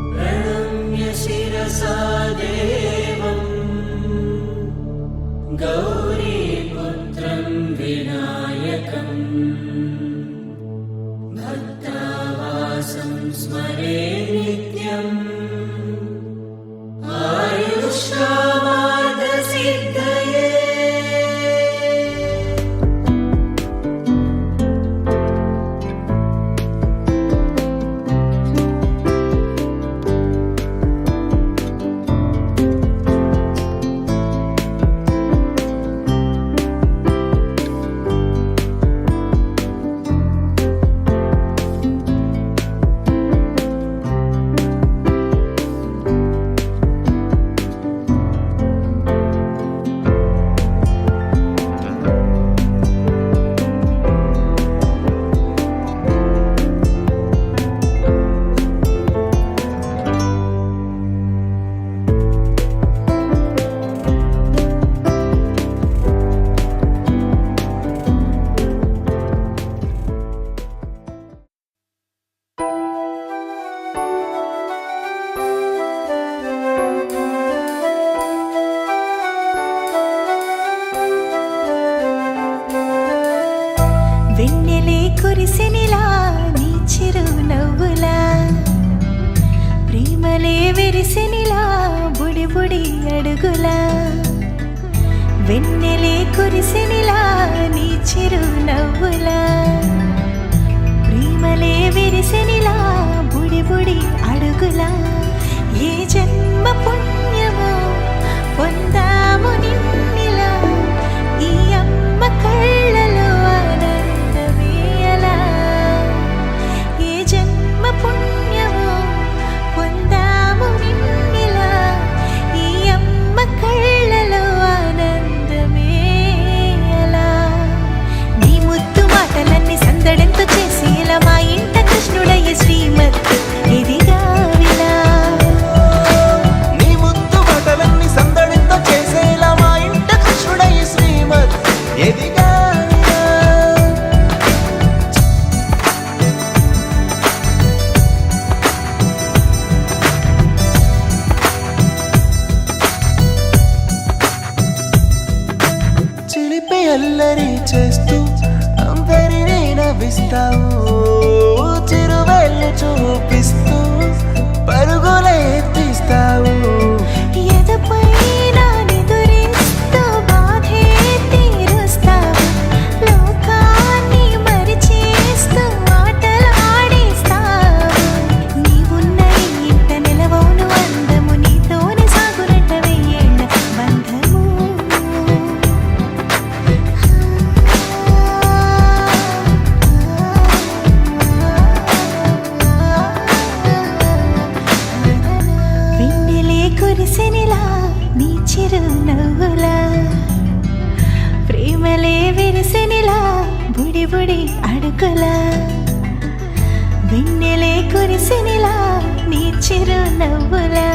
प्रणम्य शिरसा देवं गौरीपुत्रं विनायकं भक्तावासं स्मरे नित्यम् आयुष्कामार्थसिद्धये। వెన్నెలే కురిసినిలా నీ చిరునవ్వులా ప్రేమలే విరిసినిలా బుడి బుడి అడుగులా వెన్నెలే కురిసినిలా నీ చిరునవ్వులా ప్రేమలే విరిసినిలా బుడి బుడి అడుగులా ఏ జన్మ పుణ్యమో పొందాము నిన్నిలా ఈ అమ్మ కళ్ళలో పుణ్యమో పొందాము నిన్నిలా ఈ అమ్మ కళ్ళలో ఆనందమే అలా నీ ముద్దు మాటలన్నీ సందడంతో చేసి ఇలా మా ఇంట కృష్ణుడయ్య శ్రీమత్ ఇదిగా విలా నీ ముద్దు మాటలన్నీ సందడంతో చేసేలా మా ఇంట కృష్ణుడయ్య శ్రీమత్ ఎదిగా అల్లరి చేస్తూ అందరినీ నవ్విస్తావు చిరువేళ్ళు చూపిస్తూ పరుగులే ఎత్తిస్తావు ఎదపై నిదురిస్తూ బాధే తీరుస్తావు లోకాన్ని మరిచేస్తూ ఆటలు ఆడిస్తావు నీవున్న ఇంత నిలవవును అందము నీతోనే సాగునట్ట వెయ్యేళ్ళ బంధము కురిసినిలా నీ చిరునవ్వులా ప్రేమలే విరిసినిలా బుడి బుడి అడుగులా వెన్నెలే కురిసినిలా నీ చిరునవ్వులా